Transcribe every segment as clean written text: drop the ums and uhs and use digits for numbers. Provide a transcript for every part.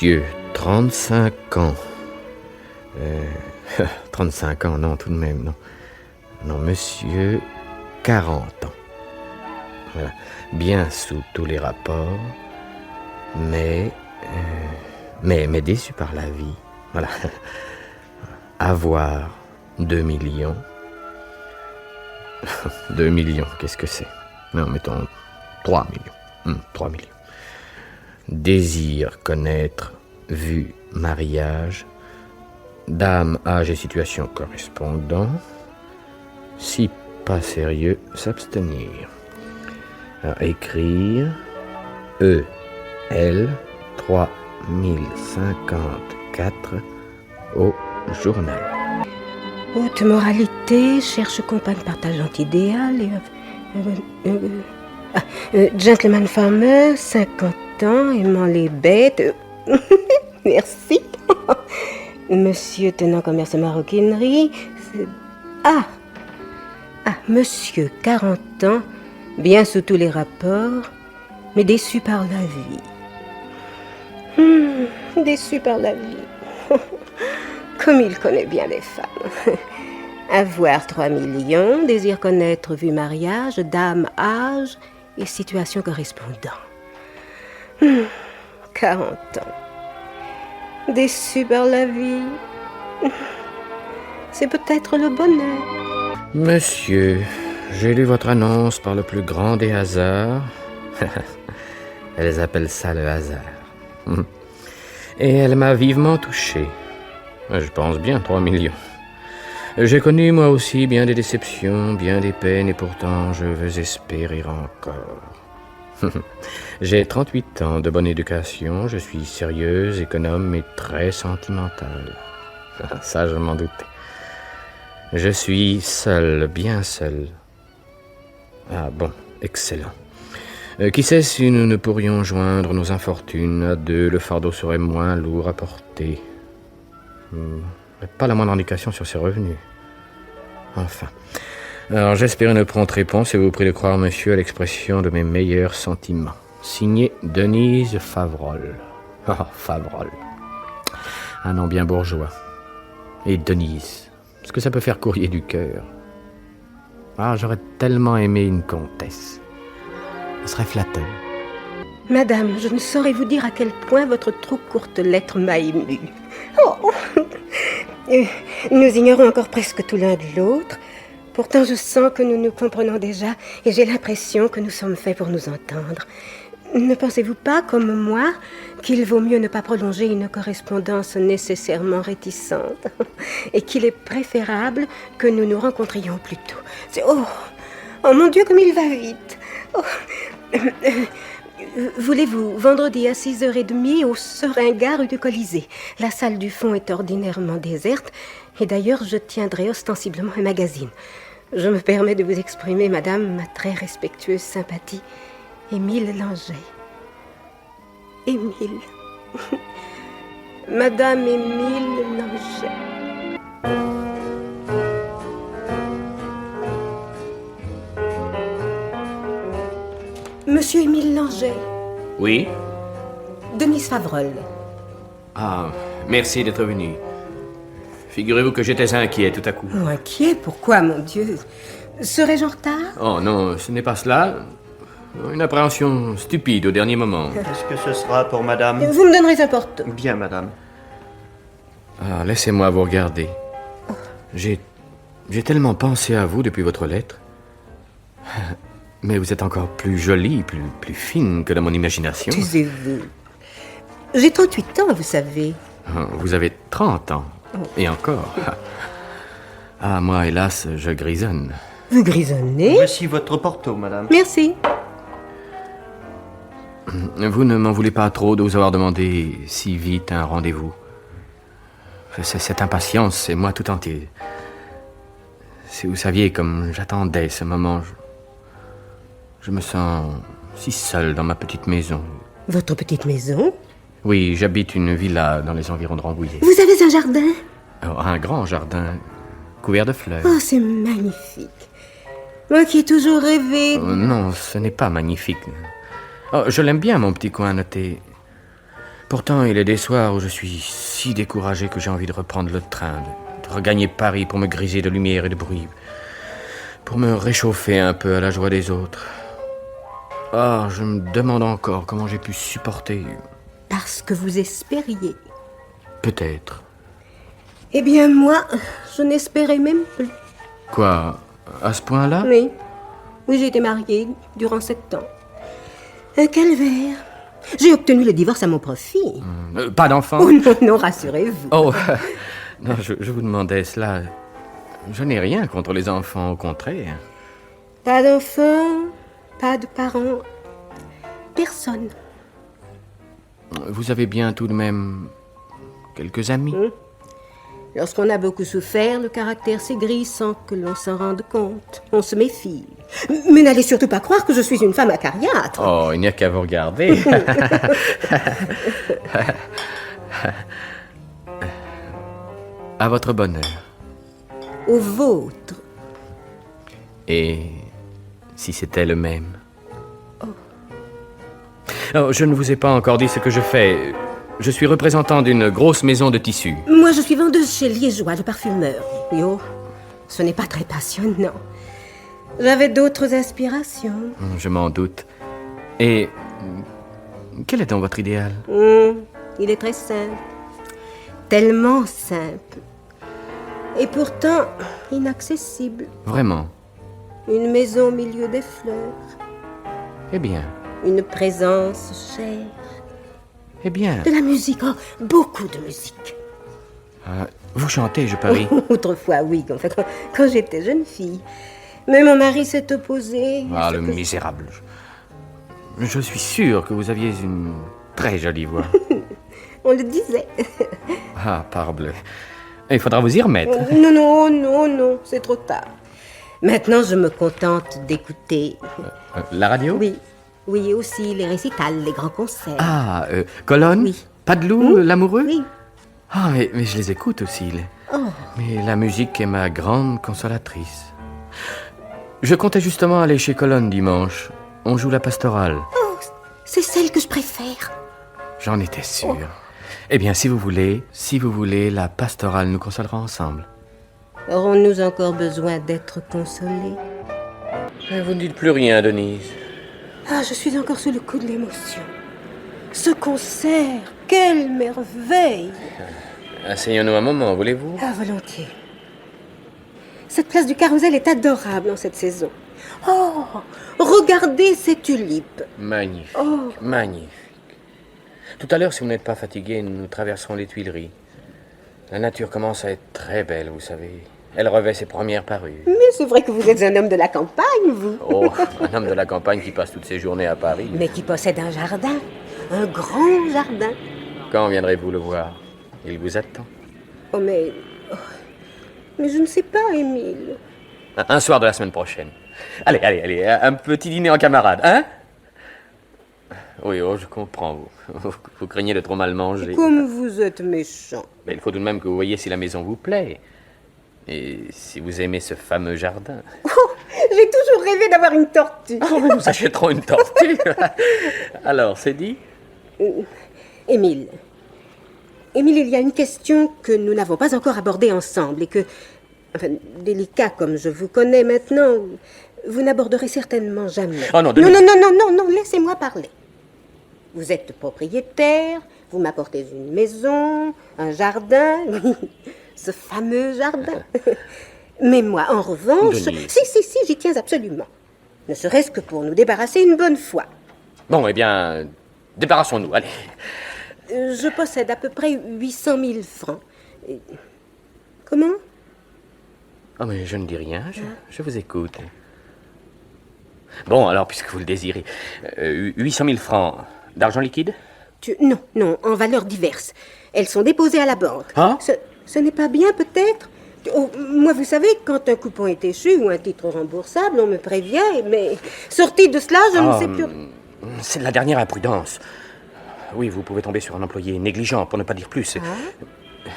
Monsieur, 35 ans. 35 ans, non, tout de même, non. Non, monsieur, 40 ans. Voilà. Bien sous tous les rapports, mais déçu par la vie. Voilà. Avoir 2 millions. 2 millions, qu'est-ce que c'est? Non, mettons 3 millions. 3 millions. Désir connaître, vue, mariage, dame, âge et situation correspondant. Si pas sérieux, s'abstenir. Alors, écrire E.L. 3054 au journal. Haute moralité, cherche compagne partageante idéal et gentleman farmer, 50 ans, aimant les bêtes. Merci. Monsieur tenant commerce maroquinerie. Monsieur, 40 ans, bien sous tous les rapports, mais déçu par la vie. Déçu par la vie. Comme il connaît bien les femmes. Avoir 3 millions, désir connaître, vue mariage, dame, âge et situation correspondant. 40 ans. Déçu par la vie. C'est peut-être le bonheur. Monsieur, j'ai lu votre annonce par le plus grand des hasards. Elles appellent ça le hasard. Et elle m'a vivement touché. Je pense bien 3 millions. J'ai connu moi aussi bien des déceptions, bien des peines, et pourtant je veux espérer encore. J'ai 38 ans de bonne éducation, je suis sérieuse, économe et très sentimentale. Ça, je m'en doutais. Je suis seul, bien seul. Ah bon, excellent. Qui sait si nous ne pourrions joindre nos infortunes à deux, le fardeau serait moins lourd à porter. Pas la moindre indication sur ses revenus. Enfin. Alors j'espère une prompte réponse et vous prie de croire, monsieur, à l'expression de mes meilleurs sentiments. Signé Denise Favrol. Favrol. Un nom bien bourgeois. Et Denise. Est-ce que ça peut faire courrier du cœur? J'aurais tellement aimé une comtesse. Ce serait flatteur. Madame, je ne saurais vous dire à quel point votre trop courte lettre m'a émue. Nous ignorons encore presque tout l'un de l'autre. Pourtant, je sens que nous nous comprenons déjà et j'ai l'impression que nous sommes faits pour nous entendre. Ne pensez-vous pas, comme moi, qu'il vaut mieux ne pas prolonger une correspondance nécessairement réticente et qu'il est préférable que nous nous rencontrions plus tôt? Oh mon Dieu, comme il va vite! Voulez-vous, vendredi à 6h30 au Seringa rue du Colisée? La salle du fond est ordinairement déserte et d'ailleurs je tiendrai ostensiblement un magazine. Je me permets de vous exprimer, madame, ma très respectueuse sympathie. Émile Langer. Émile. Madame Émile Langer. Monsieur Émile Langer. Oui? Denise Favrol. Merci d'être venu. Figurez-vous que j'étais inquiet tout à coup. Inquiet? Pourquoi, mon Dieu? Serais-je en retard? Oh non, ce n'est pas cela. Une appréhension stupide au dernier moment. Qu'est-ce que ce sera pour madame? Vous me donnerez un porte. Bien, madame. Laissez-moi vous regarder. J'ai tellement pensé à vous depuis votre lettre. Mais vous êtes encore plus jolie, plus fine que dans mon imagination. Taisez-vous. J'ai 38 ans, vous savez. Vous avez 30 ans. Et encore. Moi, hélas, je grisonne. Vous grisonnez? Voici votre porto, madame. Merci. Vous ne m'en voulez pas trop de vous avoir demandé si vite un rendez-vous. Cette impatience, c'est moi tout entier. Si vous saviez comme j'attendais ce moment, je me sens si seul dans ma petite maison. Votre petite maison? Oui, j'habite une villa dans les environs de Rambouillet. Vous avez un jardin? Un grand jardin, couvert de fleurs. Oh, c'est magnifique. Moi qui ai toujours rêvé... Non, ce n'est pas magnifique. Je l'aime bien, mon petit coin à noter. Pourtant, il est des soirs où je suis si découragé que j'ai envie de reprendre le train, de regagner Paris pour me griser de lumière et de bruit, pour me réchauffer un peu à la joie des autres. Ah, je me demande encore comment j'ai pu supporter. Parce que vous espériez. Peut-être. Eh bien, moi, je n'espérais même plus. Quoi? À ce point-là? Oui. Oui, j'ai été mariée durant 7 ans. Un calvaire. J'ai obtenu le divorce à mon profit. Pas d'enfant? Oh non, non, rassurez-vous. Oh, non, je vous demandais cela. Je n'ai rien contre les enfants, au contraire. Pas d'enfants, pas de parents, personne. Vous avez bien tout de même quelques amis? Lorsqu'on a beaucoup souffert, le caractère s'aigrit sans que l'on s'en rende compte. On se méfie. Mais n'allez surtout pas croire que je suis une femme acariâtre. Oh, il n'y a qu'à vous regarder. À votre bonheur. Au vôtre. Et si c'était le même? Oh, je ne vous ai pas encore dit ce que je fais. Je suis représentant d'une grosse maison de tissus. Moi, je suis vendeuse chez Liégeois, le parfumeur. Yo, ce n'est pas très passionnant. J'avais d'autres aspirations. Je m'en doute. Et quel est donc votre idéal? Il est très simple. Tellement simple. Et pourtant, inaccessible. Vraiment? Une maison au milieu des fleurs. Eh bien. Une présence chère. Eh bien. De la musique, oh, beaucoup de musique. Vous chantez, je parie? Autrefois, oui, quand j'étais jeune fille. Mais mon mari s'est opposé. Ah, le misérable. Je suis sûr que vous aviez une très jolie voix. On le disait. Ah, parbleu. Il faudra vous y remettre. Non, c'est trop tard. Maintenant, je me contente d'écouter. La radio? Oui, aussi les récitals, les grands concerts. Ah, Colonne? Oui. Padeloup, l'amoureux? Oui. Ah, mais je les écoute aussi. Mais la musique est ma grande consolatrice. Je comptais justement aller chez Colonne dimanche. On joue la pastorale. Oh, c'est celle que je préfère. J'en étais sûr. Eh bien, si vous voulez, la pastorale nous consolera ensemble. Aurons-nous encore besoin d'être consolés? Vous ne dites plus rien, Denise. Ah, je suis encore sous le coup de l'émotion. Ce concert, quelle merveille! Asseyons-nous un moment, voulez-vous? Ah, volontiers. Cette place du Carrousel est adorable en cette saison. Oh, regardez ces tulipes. Magnifique, Oh. magnifique. Tout à l'heure, si vous n'êtes pas fatigué, nous traverserons les Tuileries. La nature commence à être très belle, vous savez. Elle revêt ses premières parures. Mais c'est vrai que vous êtes un homme de la campagne, vous. Oh, un homme de la campagne qui passe toutes ses journées à Paris. Mais qui possède un jardin, un grand jardin. Quand viendrez-vous le voir? Il vous attend. Oh, mais je ne sais pas, Émile. Un soir de la semaine prochaine. Allez, un petit dîner en camarade, hein? Oui, je comprends, vous craignez de trop mal manger. Comme vous êtes méchant. Mais il faut tout de même que vous voyiez si la maison vous plaît. Et si vous aimez ce fameux jardin. Oh, j'ai toujours rêvé d'avoir une tortue. Oh, mais nous achèterons une tortue. Alors, c'est dit? Émile, il y a une question que nous n'avons pas encore abordée ensemble et que, délicat comme je vous connais maintenant, vous n'aborderez certainement jamais. Oh non, non, laissez-moi parler. Vous êtes propriétaire, vous m'apportez une maison, un jardin, ce fameux jardin. Mais moi, en revanche, Denise. si, j'y tiens absolument. Ne serait-ce que pour nous débarrasser une bonne fois. Bon, eh bien, débarrassons-nous, allez. Je possède à peu près 800 000 francs. Comment? Oh, mais je ne dis rien, je vous écoute. Bon, alors, puisque vous le désirez, 800 000 francs d'argent liquide? Non, en valeurs diverses. Elles sont déposées à la banque. Ah? Ce n'est pas bien, peut-être? Oh, moi, vous savez, quand un coupon est échu ou un titre remboursable, on me prévient, mais sorti de cela, je ne sais plus... C'est de la dernière imprudence. Oui, vous pouvez tomber sur un employé négligent, pour ne pas dire plus.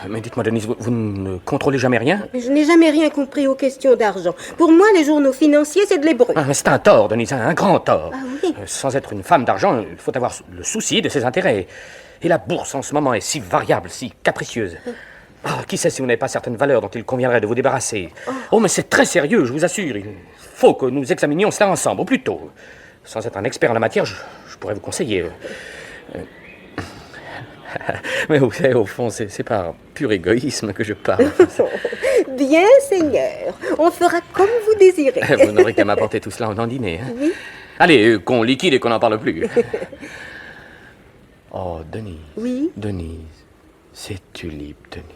Mais dites-moi, Denise, vous ne contrôlez jamais rien? Je n'ai jamais rien compris aux questions d'argent. Pour moi, les journaux financiers, c'est de l'hébreu. C'est un tort, Denise, un grand tort. Ah oui? Sans être une femme d'argent, il faut avoir le souci de ses intérêts. Et la bourse en ce moment est si variable, si capricieuse. Ah, qui sait si vous n'avez pas certaines valeurs dont il conviendrait de vous débarrasser. Oh, mais c'est très sérieux, je vous assure. Il faut que nous examinions cela ensemble, au plus tôt. Sans être un expert en la matière, je pourrais vous conseiller. Mais vous savez, au fond, c'est par pur égoïsme que je parle. Bien, Seigneur. On fera comme vous désirez. Vous n'aurez qu'à m'apporter tout cela en dîner. Hein? Oui. Allez, qu'on liquide et qu'on n'en parle plus. Oh, Denise. Oui. Denise. Ces tulipes, Denise.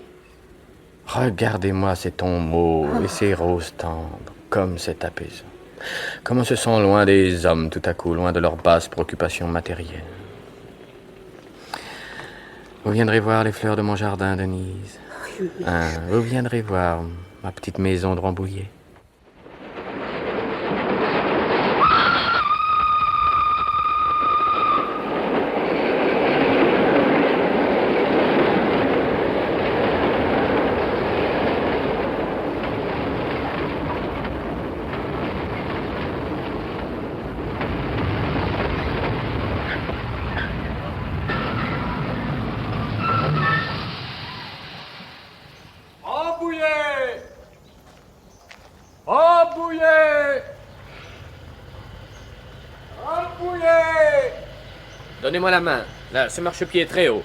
Regardez-moi ces tons mauves et ces roses tendres. Comme c'est apaisant. Comme on se sent loin des hommes tout à coup, loin de leurs basses préoccupations matérielles. Vous viendrez voir les fleurs de mon jardin, Denise. Hein, vous viendrez voir ma petite maison de Rambouillet. Rambouillet! Rambouillet! Donnez-moi la main. Là, ce marchepied est très haut.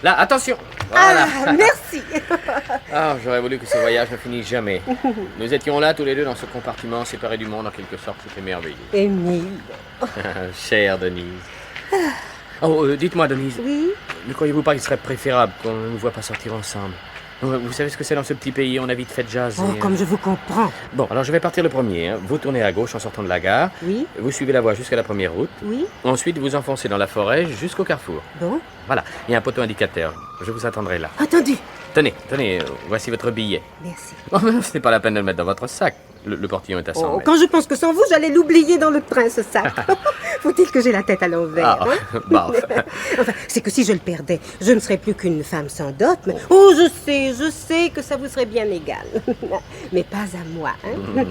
Là, attention. Voilà. Ah, merci. Ah, j'aurais voulu que ce voyage ne finisse jamais. Nous étions là tous les deux dans ce compartiment séparé du monde en quelque sorte. C'était merveilleux. Émile. Chère Denise. Oh, dites-moi, Denise. Oui. Ne croyez-vous pas qu'il serait préférable qu'on ne nous voit pas sortir ensemble? Vous savez ce que c'est dans ce petit pays? On a vite fait de jaser. Oh, comme je vous comprends. Bon, alors je vais partir le premier. Hein. Vous tournez à gauche en sortant de la gare. Oui. Vous suivez la voie jusqu'à la première route. Oui. Ensuite, vous enfoncez dans la forêt jusqu'au carrefour. Bon. Voilà, il y a un poteau indicateur. Je vous attendrai là. Entendu. Tenez, voici votre billet. Merci. Oh, mais non, ce n'est pas la peine de le mettre dans votre sac. Le portillon est à 100 Oh, mètres. quand je pense que sans vous, j'allais l'oublier dans le train, ce sac. Faut-il que j'ai la tête à l'envers Ah, hein bah, enfin. Enfin, c'est que si je le perdais, je ne serais plus qu'une femme sans dot. Mais... Oh, je sais que ça vous serait bien égal. Mais pas à moi. Hein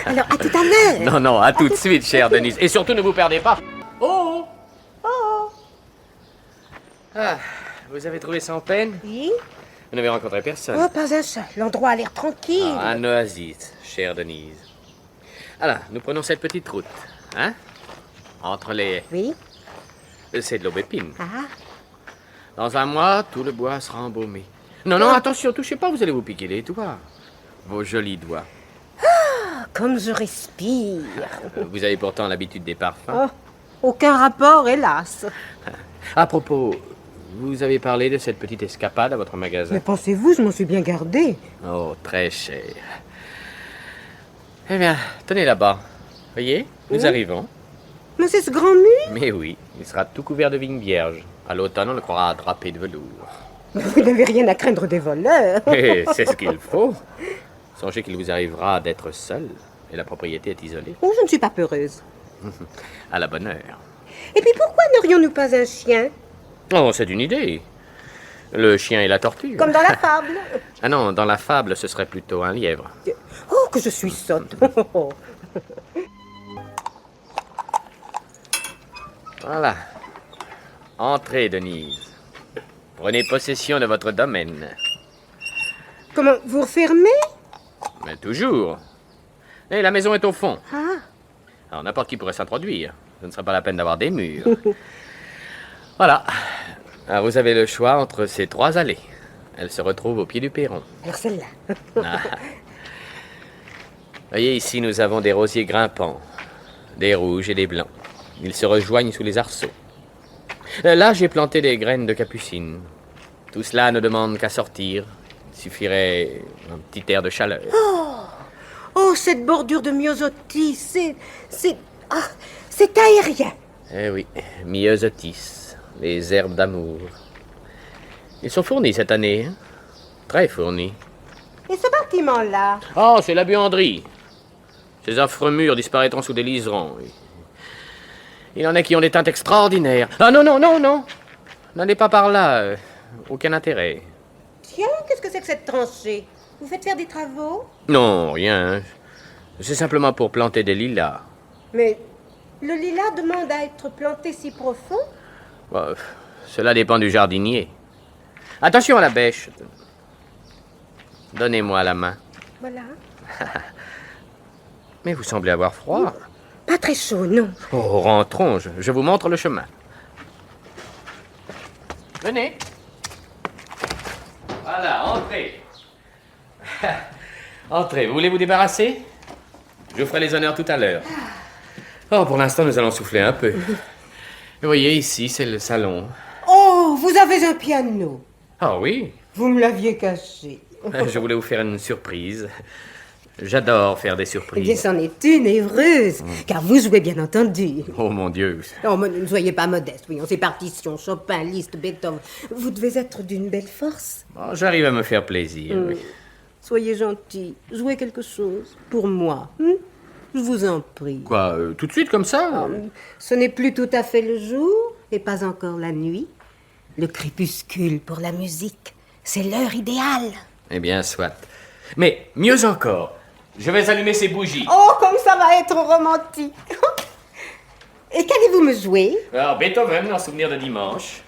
Alors, à tout à l'heure. Non, à tout de suite, chère Denise. Et surtout, ne vous perdez pas. Oh! Oh. Ah, vous avez trouvé sans peine? Oui. Vous n'avez rencontré personne. Oh, pas un seul. L'endroit a l'air tranquille. Ah, un oasis, chère Denise. Alors, nous prenons cette petite route. Hein? Entre les... Oui. C'est de l'aubépine. Ah. Dans un mois, tout le bois sera embaumé. Non, attention, touchez pas, vous allez vous piquer les doigts. Vos jolis doigts. Comme je respire. Vous avez pourtant l'habitude des parfums. Oh, aucun rapport, hélas. À propos, vous avez parlé de cette petite escapade à votre magasin. Mais pensez-vous, je m'en suis bien gardée. Oh, très cher. Eh bien, tenez là-bas. Voyez, nous arrivons. Mais c'est ce grand mur. Mais oui, il sera tout couvert de vignes vierges. À l'automne, on le croira drapé de velours. Vous n'avez rien à craindre des voleurs. Et c'est ce qu'il faut. Songez qu'il vous arrivera d'être seul, et la propriété est isolée. Oh, je ne suis pas peureuse. À la bonne heure. Et puis pourquoi n'aurions-nous pas un chien? Oh, c'est une idée. Le chien et la tortue. Comme dans la fable. Ah non, dans la fable, ce serait plutôt un lièvre. Oh, que je suis sotte. Voilà. Entrez, Denise. Prenez possession de votre domaine. Comment, vous refermez? Mais toujours. Et la maison est au fond. Ah, Alors n'importe qui pourrait s'introduire. Ce ne serait pas la peine d'avoir des murs. Voilà. Alors, vous avez le choix entre ces 3 allées. Elles se retrouvent au pied du perron. alors celle-là. Ah. Voyez, ici, nous avons des rosiers grimpants. Des rouges et des blancs. Ils se rejoignent sous les arceaux. Là, j'ai planté des graines de capucine. Tout cela ne demande qu'à sortir. Il suffirait un petit air de chaleur. Oh, cette bordure de myosotis, c'est aérien. Eh oui, myosotis, les herbes d'amour. Ils sont fournis cette année, hein? Très fournis. Et ce bâtiment-là? Oh, c'est la buanderie. Ces affreux murs disparaîtront sous des liserons. Il en a qui ont des teintes extraordinaires. Ah non, n'allez pas par là. Aucun intérêt. Tiens, qu'est-ce que c'est que cette tranchée? Vous faites faire des travaux? Non, rien. C'est simplement pour planter des lilas. Mais le lilas demande à être planté si profond? Bah, cela dépend du jardinier. Attention à la bêche. Donnez-moi la main. Voilà. Mais vous semblez avoir froid. Pas très chaud, non. Oh, rentrons, je vous montre le chemin. Venez. Voilà, entrez. Entrez, vous voulez vous débarrasser? Je vous ferai les honneurs tout à l'heure. Oh, pour l'instant, nous allons souffler un peu. Vous voyez, ici, c'est le salon. Oh, vous avez un piano. Ah oui, Vous me l'aviez caché. je voulais vous faire une surprise. J'adore faire des Eh bien, surprises. c'en est une heureuse, car vous jouez bien entendu. Oh mon Dieu. Oh, mais ne soyez pas modeste, voyons, ces partitions, Chopin, Liszt, Beethoven. Vous devez être d'une belle force. Oh, j'arrive à me faire plaisir. Oui. Soyez gentil, jouez quelque chose pour moi. Je vous en prie. Quoi, tout de suite comme ça? Ce n'est plus tout à fait le jour, et pas encore la nuit. Le crépuscule pour la musique, c'est l'heure idéale. Eh bien, soit. Mais mieux encore, je vais allumer ces bougies. Oh, comme ça va être romantique. Et qu'allez-vous me jouer? Alors, Beethoven, en souvenir de dimanche.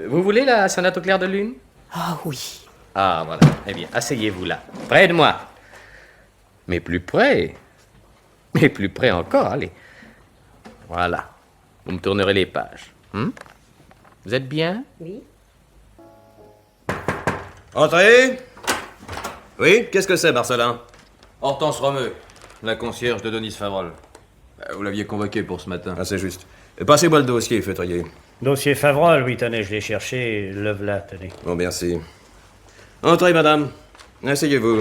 Vous voulez la sonate au clair de lune? Ah oui. Ah, voilà. Eh bien, asseyez-vous là, près de moi. Mais plus près. Mais plus près encore, allez. Voilà. Vous me tournerez les pages. Vous êtes bien? Oui. Entrez. Oui, qu'est-ce que c'est, Marcelin? Hortense Romeu, la concierge de Denise Favrol. Vous l'aviez convoquée pour ce matin. Ah, c'est juste. Passez-moi le dossier, feutrier. Dossier Favrol, oui, tenez, je l'ai cherché, le voilà, tenez. Bon, merci. Entrez, madame. Asseyez-vous.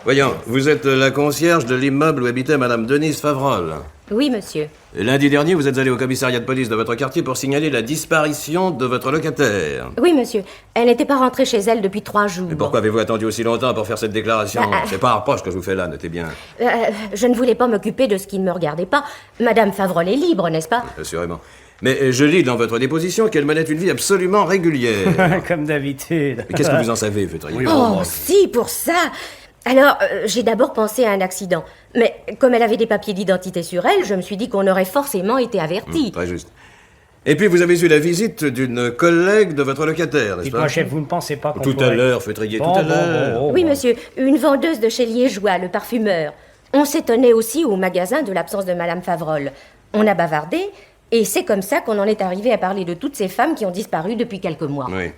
Voyons, vous êtes la concierge de l'immeuble où habitait madame Denise Favrol. Oui, monsieur. Et lundi dernier, vous êtes allé au commissariat de police de votre quartier pour signaler la disparition de votre locataire. Oui, monsieur. Elle n'était pas rentrée chez elle depuis 3 jours. Mais pourquoi avez-vous attendu aussi longtemps pour faire cette déclaration? Bah, C'est pas un reproche que je vous fais là, notez bien. Je ne voulais pas m'occuper de ce qui ne me regardait pas. Madame Favrol est libre, n'est-ce pas? Assurément. Mais je lis dans votre déposition qu'elle menait une vie absolument régulière. Comme d'habitude. Mais qu'est-ce que vous en savez, feutrier? Oh, si, pour ça. Alors, j'ai d'abord pensé à un accident. Mais comme elle avait des papiers d'identité sur elle, je me suis dit qu'on aurait forcément été avertis. Très juste. Et puis vous avez eu la visite d'une collègue de votre locataire, n'est-ce Dites-moi, pas? chef, vous ne pensez pas qu'on Tout à pourrait- l'heure, feutrier, Bon, tout à bon, l'heure. bon, Oui, monsieur. Une vendeuse de chez Liégeois, le parfumeur. On s'étonnait aussi au magasin de l'absence de Madame Favrol. On a bavardé, et c'est comme ça qu'on en est arrivé à parler de toutes ces femmes qui ont disparu depuis quelques mois. Oui.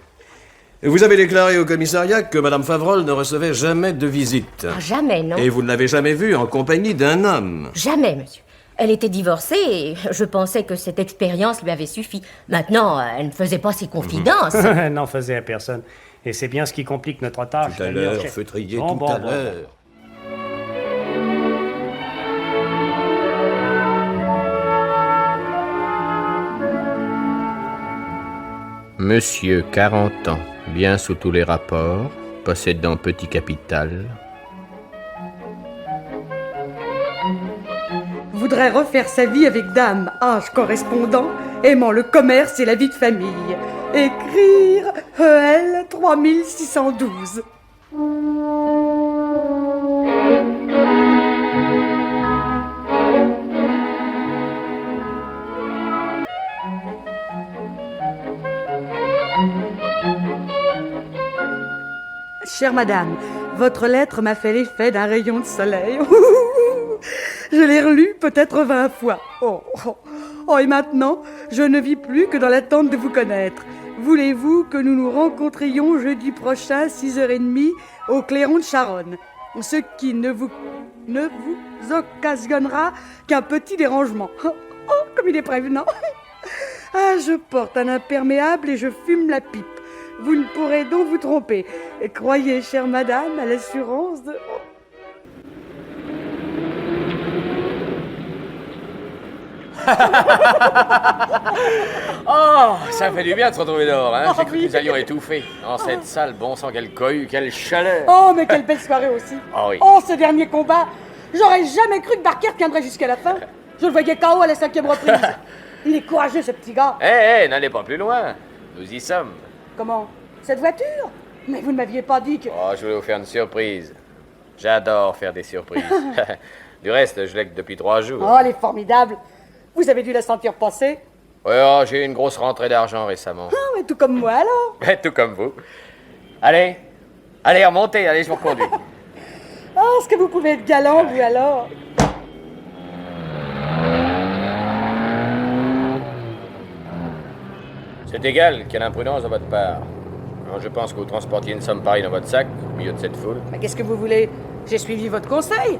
Vous avez déclaré au commissariat que madame Favrol ne recevait jamais de visite. Ah, jamais, non? Et vous ne l'avez jamais vue en compagnie d'un homme. Jamais, monsieur. Elle était divorcée et je pensais que cette expérience lui avait suffi. Maintenant, elle ne faisait pas ses confidences. N'en faisait à personne. Et c'est bien ce qui complique notre tâche. Tout à d'ailleurs, l'heure, chef. feutrier, Bon, tout bon, à bon. l'heure. Monsieur, 40 ans, bien sous tous les rapports, possédant petit capital. Voudrait refaire sa vie avec dame, âge correspondant, aimant le commerce et la vie de famille. Écrire EL 3612. Chère madame, votre lettre m'a fait l'effet d'un rayon de soleil. Je l'ai relue peut-être 20 fois. Oh, et maintenant, je ne vis plus que dans l'attente de vous connaître. Voulez-vous que nous nous rencontrions jeudi prochain, 6h30, au Clairon de Charonne? Ce qui ne vous occasionnera qu'un petit dérangement. Oh, comme il est prévenant. Ah, je porte un imperméable et je fume la pipe. Vous ne pourrez donc vous tromper. Et croyez, chère madame, à l'assurance de... Oh, ça fait du bien de se retrouver dehors, hein? Oh, J'ai cru que oui. nous allions étouffer. Dans cette salle, bon sang, quelle cohue, quelle chaleur! Oh, mais quelle belle soirée aussi. Ah oui. Oh, ce dernier combat. J'aurais jamais cru que Barker tiendrait jusqu'à la fin. Je le voyais KO à la 5e reprise. Il est courageux, ce petit gars. Eh, n'allez pas plus loin. Nous y sommes. Comment? Cette voiture? Mais vous ne m'aviez pas dit que... Oh, je voulais vous faire une surprise. J'adore faire des surprises. Du reste, je l'ai que depuis 3 jours. Oh, elle est formidable. Vous avez dû la sentir passer. Ouais, oh, j'ai eu une grosse rentrée d'argent récemment. Ah, mais tout comme moi alors. Tout comme vous. Allez, allez, remontez, allez, je vous reconduis. Oh, est-ce que vous pouvez être galant, vous alors? C'est égal, quelle imprudence de votre part. Alors, je pense que vous transportiez une somme pareille dans votre sac, au milieu de cette foule. Mais qu'est-ce que vous voulez? J'ai suivi votre conseil.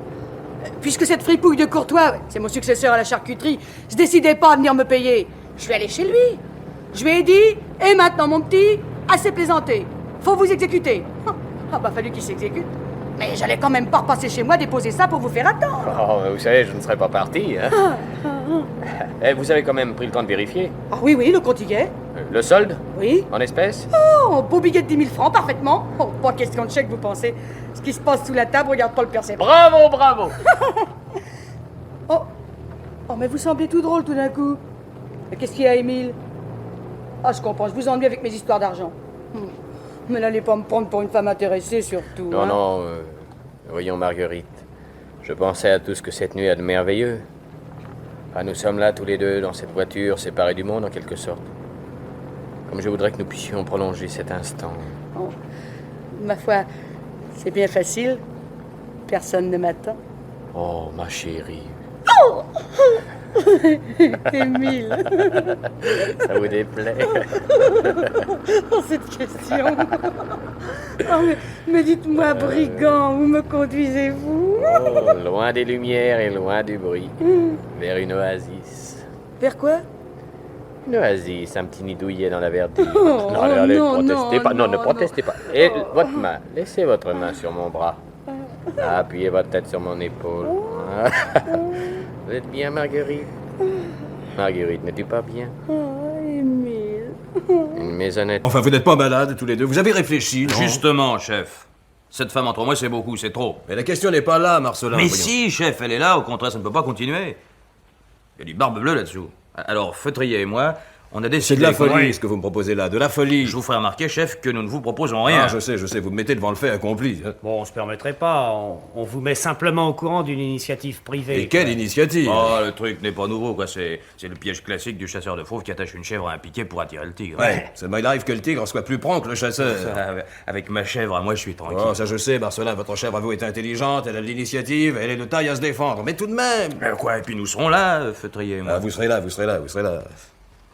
Puisque cette fripouille de Courtois, c'est mon successeur à la charcuterie, se décidait pas à venir me payer, je suis allé chez lui. Je lui ai dit, et maintenant mon petit, assez plaisanté. Faut vous exécuter. Ah bah fallu qu'il s'exécute. Mais j'allais quand même pas repasser chez moi déposer ça pour vous faire attendre. Oh, mais vous savez, je ne serais pas parti, hein. Eh, vous avez quand même pris le temps de vérifier. Ah oui, oui, le compte y est. Le solde? Oui. En espèces? Oh, beau billet de 10 000 francs, parfaitement. Oh, pas question de chèque, vous pensez. Ce qui se passe sous la table, regarde pas le percepteur. Bravo, bravo. Oh, oh, mais vous semblez tout drôle tout d'un coup. Mais qu'est-ce qu'il y a, Émile? Ah, je comprends, je vous ennuie avec mes histoires d'argent. Mais n'allez pas me prendre pour une femme intéressée, surtout. Non, hein. non, voyons Marguerite. Je pensais à tout ce que cette nuit a de merveilleux. Ah, nous sommes là tous les deux dans cette voiture, séparés du monde en quelque sorte. Comme je voudrais que nous puissions prolonger cet instant. Oh, ma foi, c'est bien facile. Personne ne m'attend. Oh, ma chérie. Émile. Ça vous déplaît? Oh, cette question. Oh, mais dites-moi, brigand, où me conduisez-vous? Oh, loin des lumières et loin du bruit. Vers une oasis. Vers quoi? Une oasis, un petit nid douillet dans la verdure. Oh, non, allez, non, ne protestez non, pas. Non, non, ne protestez pas. Et votre main, laissez votre main sur mon bras. Appuyez votre tête sur mon épaule. Vous êtes bien, Marguerite? Marguerite, n'es-tu pas bien? Oh, Émile. Une maisonnette. Enfin, vous n'êtes pas malades tous les deux. Vous avez réfléchi, non? Justement, chef. Cette femme entre moi, c'est beaucoup, c'est trop. Mais la question n'est pas là, Marcelin. Mais voyons. si, chef, elle est là, au contraire, ça ne peut pas continuer. Il y a du barbe bleue là-dessous. Alors, Feutrier et moi, on a décidé... C'est de la qu'on- folie, ce que vous me proposez là. De la folie. Je vous ferai remarquer, chef, que nous ne vous proposons rien. Ah, je sais. Vous me mettez devant le fait accompli. Hein. Bon, on se permettrait pas. On vous met simplement au courant d'une initiative privée. Et quelle initiative? Oh, le truc n'est pas nouveau, quoi. C'est le piège classique du chasseur de fauves qui attache une chèvre à un piquet pour attirer le tigre. Ouais, ça m'arrive que le tigre soit plus prompt que le chasseur. Ça, avec ma chèvre, moi, je suis tranquille. Oh, ça je sais, Marcelin, votre chèvre à vous est intelligente, elle a de l'initiative, elle est de taille à se défendre, mais tout de même. Quoi, et puis nous serons là, Feutrier et moi. Ah, vous serez là.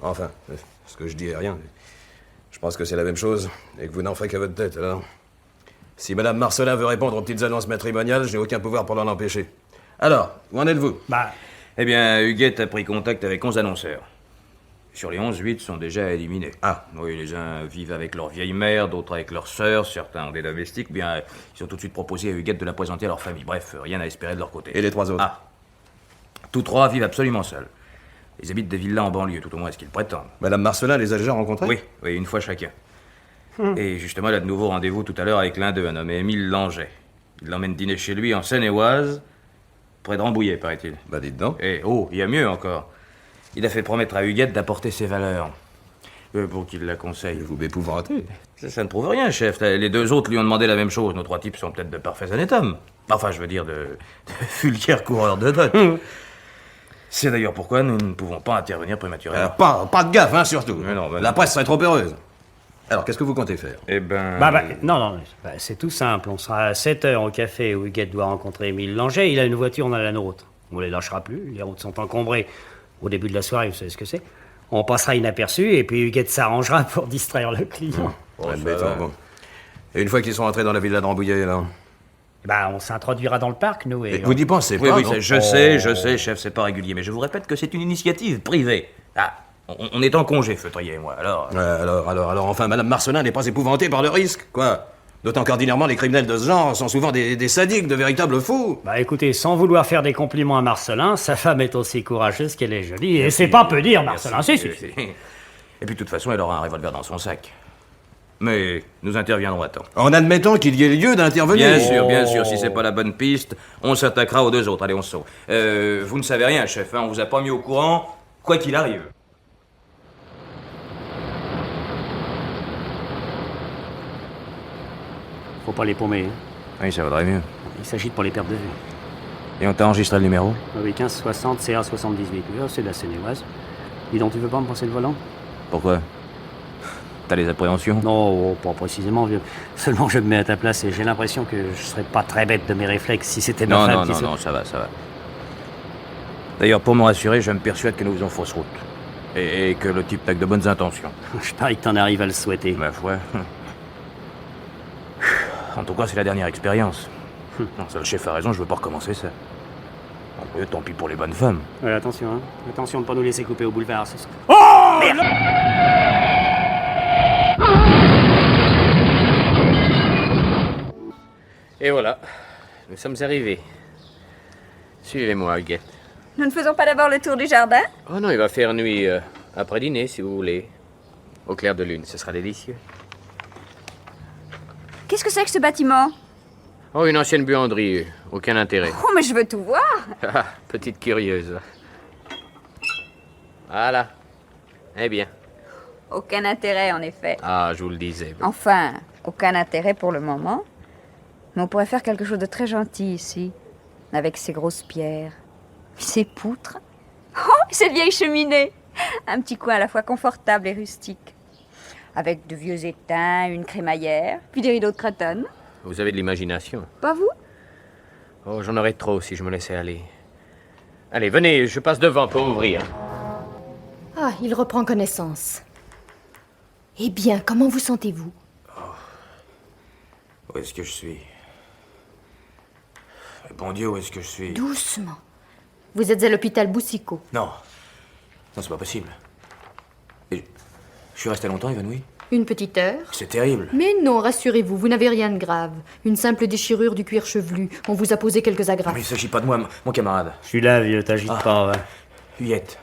Enfin, ce que je dis est rien. Je pense que c'est la même chose, et que vous n'en ferez qu'à votre tête, alors. Si Madame Marcelin veut répondre aux petites annonces matrimoniales, je n'ai aucun pouvoir pour l'en empêcher. Alors, où en êtes-vous? Bah, Eh bien, Huguette a pris contact avec 11 annonceurs. Sur les 11, 8 sont déjà éliminés. Ah. Oui, les uns vivent avec leur vieille mère, d'autres avec leurs sœurs, certains ont des domestiques. Bien, ils ont tout de suite proposé à Huguette de la présenter à leur famille. Bref, rien à espérer de leur côté. Et les trois autres? Ah. Tous trois vivent absolument seuls. Ils habitent des villas en banlieue, tout au moins est ce qu'ils prétendent. Madame Marcelin les a déjà rencontrés? Oui, une fois chacun. Et justement, elle a de nouveau rendez-vous tout à l'heure avec l'un d'eux, un nommé Émile Langeais. Il l'emmène dîner chez lui en Seine-et-Oise, près de Rambouillet, paraît-il. Bah dites donc. Et oh, il y a mieux encore. Il a fait promettre à Huguette d'apporter ses valeurs. Pour qu'il la conseille. Vous m'épouvantez. Ça ne prouve rien, chef. Les deux autres lui ont demandé la même chose. Nos trois types sont peut-être de parfaits honnêtes hommes. Enfin, je veux dire, de vulgaires coureurs de dot. C'est d'ailleurs pourquoi nous ne pouvons pas intervenir prématurément. Pas de gaffe, hein, surtout. Mais non, La presse serait trop heureuse. Alors, qu'est-ce que vous comptez faire? Eh ben... non, c'est tout simple. On sera à 7h au café où Huguette doit rencontrer Émile Langeais. Il a une voiture, on a la nôtre. On les lâchera plus, les routes sont encombrées. Au début de la soirée, vous savez ce que c'est. On passera inaperçu et puis Huguette s'arrangera pour distraire le client. Bon. Et une fois qu'ils sont rentrés dans la villa de Rambouillet, là? Bah, on s'introduira dans le parc, nous, et... Vous n'y pensez Oui, pas, oui, non? je sais, chef, c'est pas régulier, mais je vous répète que c'est une initiative privée. Ah, on est en congé, Feutrier et moi, alors... Alors, enfin, Madame Marcelin n'est pas épouvantée par le risque, quoi. D'autant qu'ordinairement, les criminels de ce genre sont souvent des sadiques, de véritables fous. Bah écoutez, sans vouloir faire des compliments à Marcelin, sa femme est aussi courageuse qu'elle est jolie, et c'est pas peu dire, Marcelin, si. Et puis de toute façon, elle aura un revolver dans son sac. Mais nous interviendrons à temps. En admettant qu'il y ait lieu d'intervenir. Bien sûr, si c'est pas la bonne piste, on s'attaquera aux deux autres. Allez, on se sauve. Vous ne savez rien, chef, hein, on vous a pas mis au courant, quoi qu'il arrive. Faut pas les paumer, hein. Oui, ça vaudrait mieux. Il s'agit de pour les pertes de vue. Et on t'a enregistré le numéro? Oui, 1560 CA78. Oui, c'est de la Seine-et-Oise. Dis donc, tu veux pas me passer le volant? Pourquoi? T'as des appréhensions? Non, pas précisément, vieux. Seulement, je me mets à ta place et j'ai l'impression que je serais pas très bête de mes réflexes si c'était ma femme qui se... Non, ça va, ça va. D'ailleurs, pour me rassurer, je me persuade que nous faisons fausse route. Et que le type n'a que de bonnes intentions. Je parie que t'en arrives à le souhaiter. Ma foi. En tout cas, c'est la dernière expérience. Non, ça, le chef a raison, je veux pas recommencer ça. Tant pis pour les bonnes femmes. Ouais, attention, hein. Attention de pas nous laisser couper au boulevard, ce soir. Oh merde! Et voilà, nous sommes arrivés. Suivez-moi, Huguette. Nous ne faisons pas d'abord le tour du jardin? Oh non, il va faire nuit après dîner, si vous voulez. Au clair de lune, ce sera délicieux. Qu'est-ce que c'est que ce bâtiment? Oh, une ancienne buanderie, aucun intérêt. Oh, mais je veux tout voir. Ah, petite curieuse. Voilà. Eh bien. Aucun intérêt, en effet. Ah, je vous le disais. Enfin, aucun intérêt pour le moment. Mais on pourrait faire quelque chose de très gentil ici. Avec ces grosses pierres. Ces poutres. Oh, cette vieille cheminée. Un petit coin à la fois confortable et rustique. Avec de vieux étains, une crémaillère, puis des rideaux de cretonne. Vous avez de l'imagination. Pas vous? Oh, j'en aurais trop si je me laissais aller. Allez, venez, je passe devant pour ouvrir. Ah, il reprend connaissance. Eh bien, comment vous sentez-vous? Où est-ce que je suis? Bon Dieu, où est-ce que je suis? Doucement. Vous êtes à l'hôpital Boussicot. Non. Non, c'est pas possible. Et je suis resté longtemps évanoui? Une petite heure. C'est terrible. Mais non, rassurez-vous, vous n'avez rien de grave. Une simple déchirure du cuir chevelu. On vous a posé quelques agrafes. Mais il s'agit pas de moi, mon camarade. Je suis là, vieux, t'agite pas, ouais. Huguette.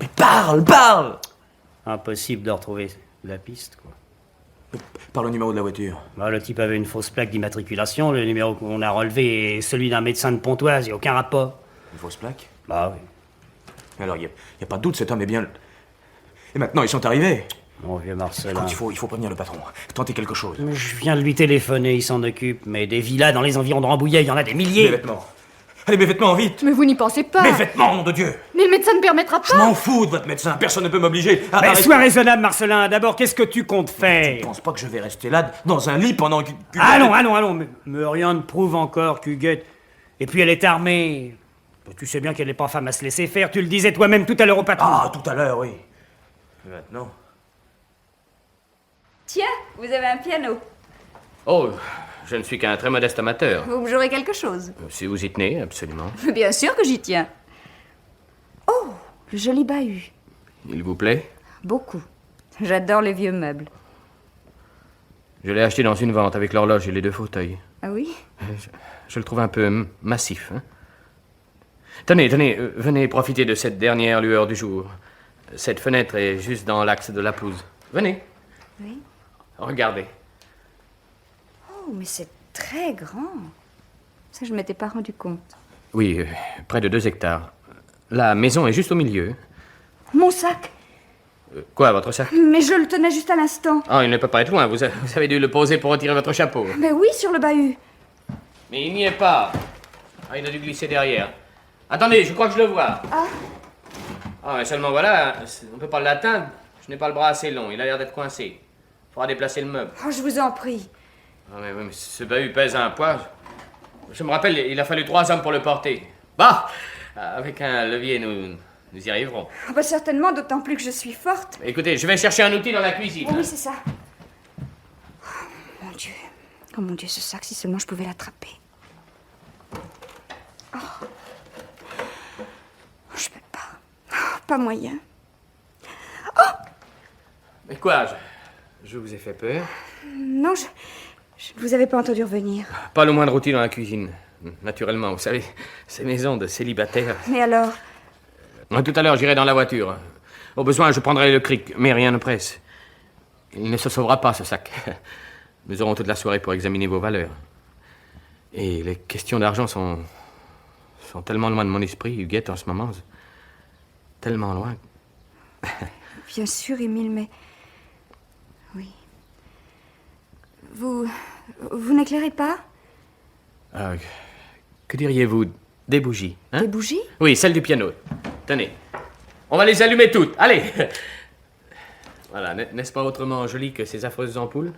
Mais parle! Impossible de retrouver la piste, quoi. Parle au numéro de la voiture. Bah, le type avait une fausse plaque d'immatriculation. Le numéro qu'on a relevé est celui d'un médecin de Pontoise. Il n'y a aucun rapport. Une fausse plaque? Bah oui. Alors, il n'y a pas de doute, cet homme est bien... Et maintenant, ils sont arrivés. Mon vieux Marcelin. Écoute, il faut prévenir le patron. Tenter quelque chose. Mais je viens de lui téléphoner, il s'en occupe. Mais des villas dans les environs de Rambouillet, il y en a des milliers. Mes vêtements. Allez, mes vêtements, vite. Mais vous n'y pensez pas. Mes vêtements, nom de Dieu. Mais le médecin ne permettra pas. Je m'en fous de votre médecin. Personne ne peut m'obliger à... Mais sois raisonnable, Marcelin. D'abord, qu'est-ce que tu comptes faire? Je pense pas que je vais rester là, dans un lit, pendant que... Allons. Mais rien ne prouve encore qu'Huguette... Et puis elle est armée. Tu sais bien qu'elle n'est pas femme à se laisser faire. Tu le disais toi-même tout à l'heure au patron. Ah, tout à l'heure, oui. Mais maintenant... Tiens, vous avez un piano. Oh, je ne suis qu'un très modeste amateur. Vous me jouerez quelque chose? Si vous y tenez, absolument. Bien sûr que j'y tiens. Oh, le joli bahut. Il vous plaît? Beaucoup. J'adore les vieux meubles. Je l'ai acheté dans une vente avec l'horloge et les 2 fauteuils. Ah oui? Je le trouve un peu massif. Hein? Tenez, venez profiter de cette dernière lueur du jour. Cette fenêtre est juste dans l'axe de la pelouse. Venez. Oui. Regardez. Oh, mais c'est très grand. Ça, je ne m'étais pas rendu compte. Oui, près de 2 hectares. La maison est juste au milieu. Mon sac. Quoi, votre sac? Mais je le tenais juste à l'instant. Ah, il ne peut pas être loin. Vous avez dû le poser pour retirer votre chapeau. Mais oui, sur le bahut. Mais il n'y est pas. Ah, il a dû glisser derrière. Attendez, je crois que je le vois. Ah. Ah, mais seulement voilà, on ne peut pas l'atteindre. Je n'ai pas le bras assez long, il a l'air d'être coincé. Il faudra déplacer le meuble. Oh, je vous en prie. Ah, mais ce bahut pèse un poids. Je me rappelle, il a fallu 3 hommes pour le porter. Bah, avec un levier, nous y arriverons. Oh, bah, certainement, d'autant plus que je suis forte. Écoutez, je vais chercher un outil dans la cuisine. Oh, oui, c'est ça. Oh, mon Dieu. Oh, mon Dieu, ce sac, si seulement je pouvais l'attraper. Oh. Je peux pas. Oh, pas moyen. Oh! Mais quoi, je vous ai fait peur? Non, je ne vous avais pas entendu revenir. Pas le moindre outil dans la cuisine. Naturellement, vous savez, ces maisons de célibataires. Mais alors? Tout à l'heure, j'irai dans la voiture. Au besoin, je prendrai le cric, mais rien ne presse. Il ne se sauvera pas, ce sac. Nous aurons toute la soirée pour examiner vos valeurs. Et les questions d'argent sont tellement loin de mon esprit, Huguette, en ce moment. Tellement loin. Bien sûr, Émile, mais... Oui. Vous n'éclairez pas? Que diriez-vous des bougies, hein? Des bougies? Oui, celle du piano. Tenez. On va les allumer toutes. Allez. Voilà, n'est-ce pas autrement joli que ces affreuses ampoules?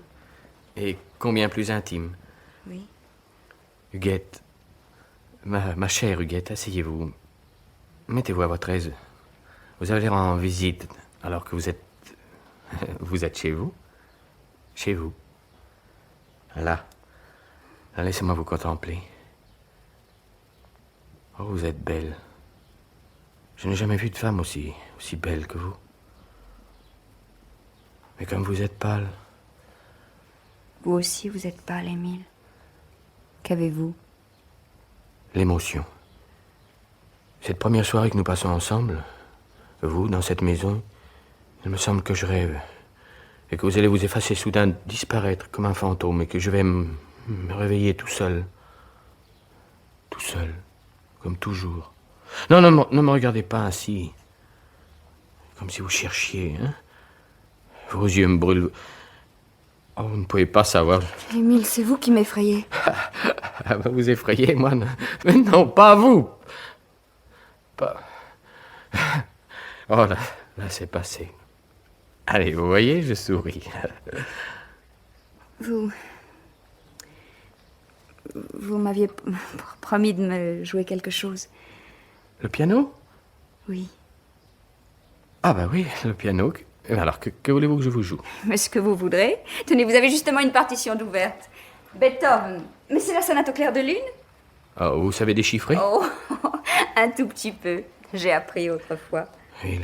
Et combien plus intime. Oui. Huguette, ma chère Huguette, asseyez-vous. Mettez-vous à votre aise. Vous avez l'air en visite, alors que vous êtes... Vous êtes chez vous? Chez vous. Là. Là, laissez-moi vous contempler. Oh, vous êtes belle. Je n'ai jamais vu de femme aussi belle que vous. Mais comme vous êtes pâle. Vous aussi, vous êtes pâle, Émile. Qu'avez-vous? L'émotion. Cette première soirée que nous passons ensemble, vous, dans cette maison, il me semble que je rêve. Et que vous allez vous effacer soudain, disparaître comme un fantôme, et que je vais me réveiller tout seul. Tout seul. Comme toujours. Non, ne me regardez pas ainsi. Comme si vous cherchiez, hein. Vos yeux me brûlent. Oh, vous ne pouvez pas savoir. Émile, c'est vous qui m'effrayez. Vous effrayez, moi. Mais non, pas vous. Pas... Oh, là c'est passé. Allez, vous voyez, je souris. Vous m'aviez promis de me jouer quelque chose. Le piano? Oui. Ah bah oui, le piano. Alors, que voulez-vous que je vous joue? Mais ce que vous voudrez. Tenez, vous avez justement une partition d'ouverte. Beethoven. Mais c'est la sonate au clair de lune? Oh, vous savez déchiffrer? Oh, un tout petit peu. J'ai appris autrefois. Oui,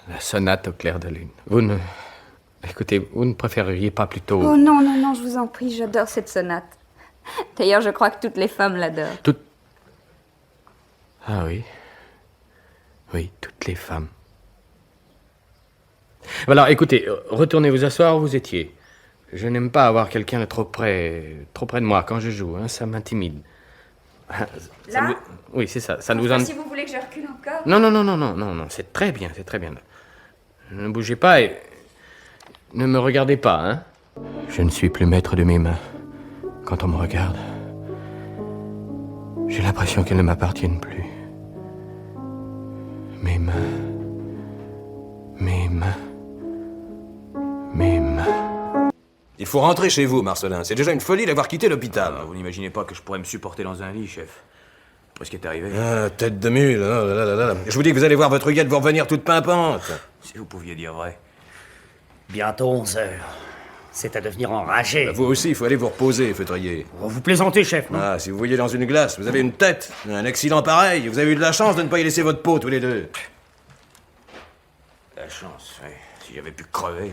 la sonate au clair de lune. Vous ne... Écoutez, vous ne préféreriez pas plutôt... Oh non, je vous en prie, j'adore cette sonate. D'ailleurs, je crois que toutes les femmes l'adorent. Ah oui. Oui, toutes les femmes. Alors, écoutez, retournez vous asseoir où vous étiez. Je n'aime pas avoir quelqu'un de trop près de moi quand je joue, hein, ça m'intimide. Là? Oui, c'est ça. Ça ne vous Enfin, si vous voulez que je recule encore. Non, c'est très bien, c'est très bien. Ne bougez pas et ne me regardez pas, hein. Je ne suis plus maître de mes mains. Quand on me regarde, j'ai l'impression qu'elles ne m'appartiennent plus. Mes mains. Il faut rentrer chez vous, Marcelin. C'est déjà une folie d'avoir quitté l'hôpital. Vous n'imaginez pas que je pourrais me supporter dans un lit, chef. Après ce qui est arrivé. Ah, tête de mule. Oh là là là là. Je vous dis que vous allez voir votre Huguette vous revenir toute pimpante. Si vous pouviez dire vrai. Bientôt 11 heures. C'est à devenir enragé. Bah, vous aussi, il faut aller vous reposer, feutrier. Vous plaisantez, chef, non? Ah, si vous voyez dans une glace, vous avez une tête. Un accident pareil, vous avez eu de la chance de ne pas y laisser votre peau, tous les deux. La chance, oui. Si j'avais pu crever.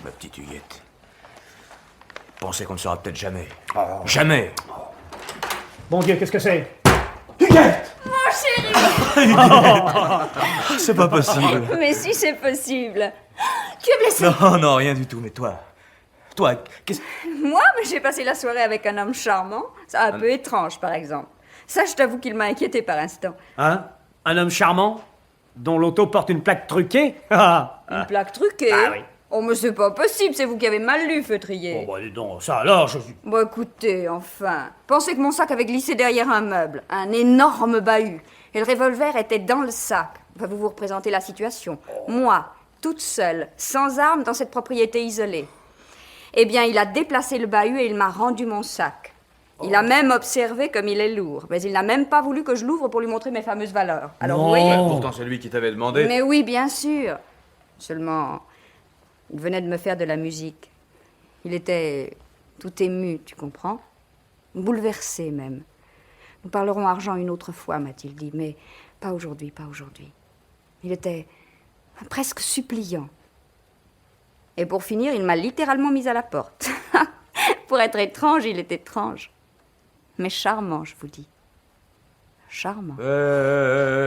Ma petite Huguette. Pensez qu'on ne saura peut-être jamais. Oh. Jamais. Bon Dieu, qu'est-ce que c'est? Huguette! Mon chéri! C'est pas possible. Mais si, c'est possible. Tu es blessé? Non, rien du tout. Mais toi, qu'est-ce... Moi, j'ai passé la soirée avec un homme charmant. C'est un peu étrange, par exemple. Ça, je t'avoue qu'il m'a inquiété par instant. Hein? Un homme charmant? Dont l'auto porte une plaque truquée? Une plaque truquée? Ah oui. Oh, mais c'est pas possible, c'est vous qui avez mal lu, feutrier. Oh, bah, dis donc, ça alors, je... Bon, écoutez, enfin. Pensez que mon sac avait glissé derrière un meuble. Un énorme bahut. Et le revolver était dans le sac. Enfin, vous vous représentez la situation. Moi, toute seule, sans armes, dans cette propriété isolée. Eh bien, il a déplacé le bahut et il m'a rendu mon sac. Il a même observé comme il est lourd. Mais il n'a même pas voulu que je l'ouvre pour lui montrer mes fameuses valeurs. Alors, vous voyez... Pourtant, c'est lui qui t'avait demandé. Mais oui, bien sûr. Seulement... Il venait de me faire de la musique. Il était tout ému, tu comprends? Bouleversé même. Nous parlerons argent une autre fois, m'a-t-il dit, mais pas aujourd'hui, pas aujourd'hui. Il était presque suppliant. Et pour finir, il m'a littéralement mise à la porte. Pour être étrange, il est étrange. Mais charmant, je vous dis. Charmant.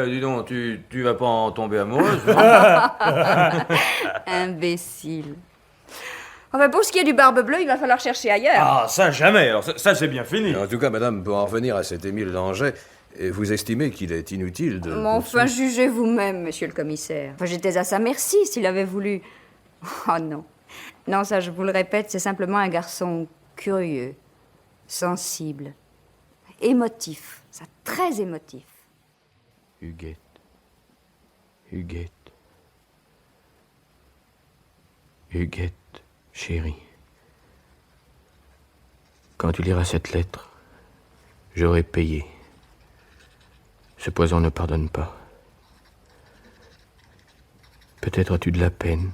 Dis donc, tu vas pas en tomber amoureuse? Imbécile. Enfin, pour ce qui est du Barbe Bleue, il va falloir chercher ailleurs. Ah, ça jamais. Alors, ça c'est bien fini. En tout cas, madame, pour en revenir à cet Émile Langeais, vous estimez qu'il est inutile de... Mais enfin, jugez vous-même, monsieur le commissaire. Enfin, j'étais à sa merci s'il avait voulu. Oh non. Non, ça, je vous le répète, c'est simplement un garçon curieux, sensible, émotif. Ça, très émotif. Huguette. Huguette. Huguette, chérie. Quand tu liras cette lettre, j'aurai payé. Ce poison ne pardonne pas. Peut-être as-tu de la peine.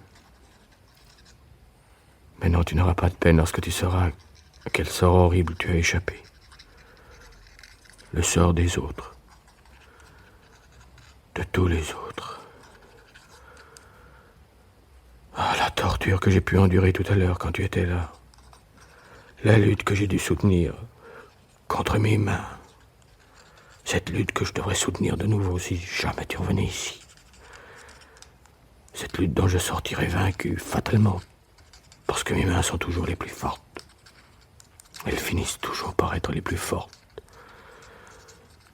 Mais non, tu n'auras pas de peine lorsque tu sauras à quel sort horrible tu as échappé. Le sort des autres. De tous les autres. Ah, la torture que j'ai pu endurer tout à l'heure quand tu étais là. La lutte que j'ai dû soutenir contre mes mains. Cette lutte que je devrais soutenir de nouveau si jamais tu revenais ici. Cette lutte dont je sortirai vaincu, fatalement, parce que mes mains sont toujours les plus fortes. Elles finissent toujours par être les plus fortes.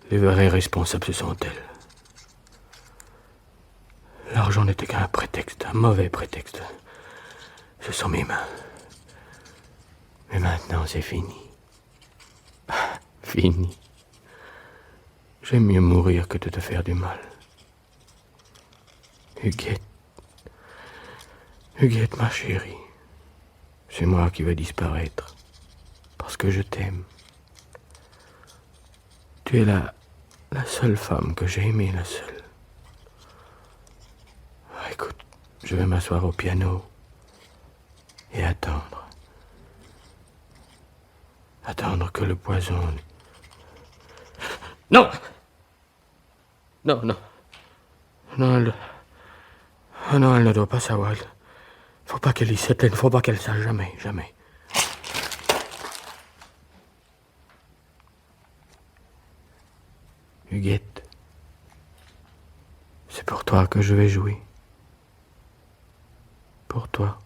Les vraies responsables, ce sont elles. L'argent n'était qu'un prétexte, un mauvais prétexte. Ce sont mes mains. Mais maintenant, c'est fini. Fini. J'aime mieux mourir que de te faire du mal. Huguette. Huguette, ma chérie. C'est moi qui vais disparaître. Parce que je t'aime. Tu es la seule femme que j'ai aimée, la seule. Ah, écoute, je vais m'asseoir au piano et attendre. Attendre que le poison... Non! Non, non. Non, elle... Oh non, elle ne doit pas savoir. Faut pas qu'elle y sait, il ne faut pas qu'elle sache, jamais, jamais. Huguette, c'est pour toi que je vais jouer. Pour toi.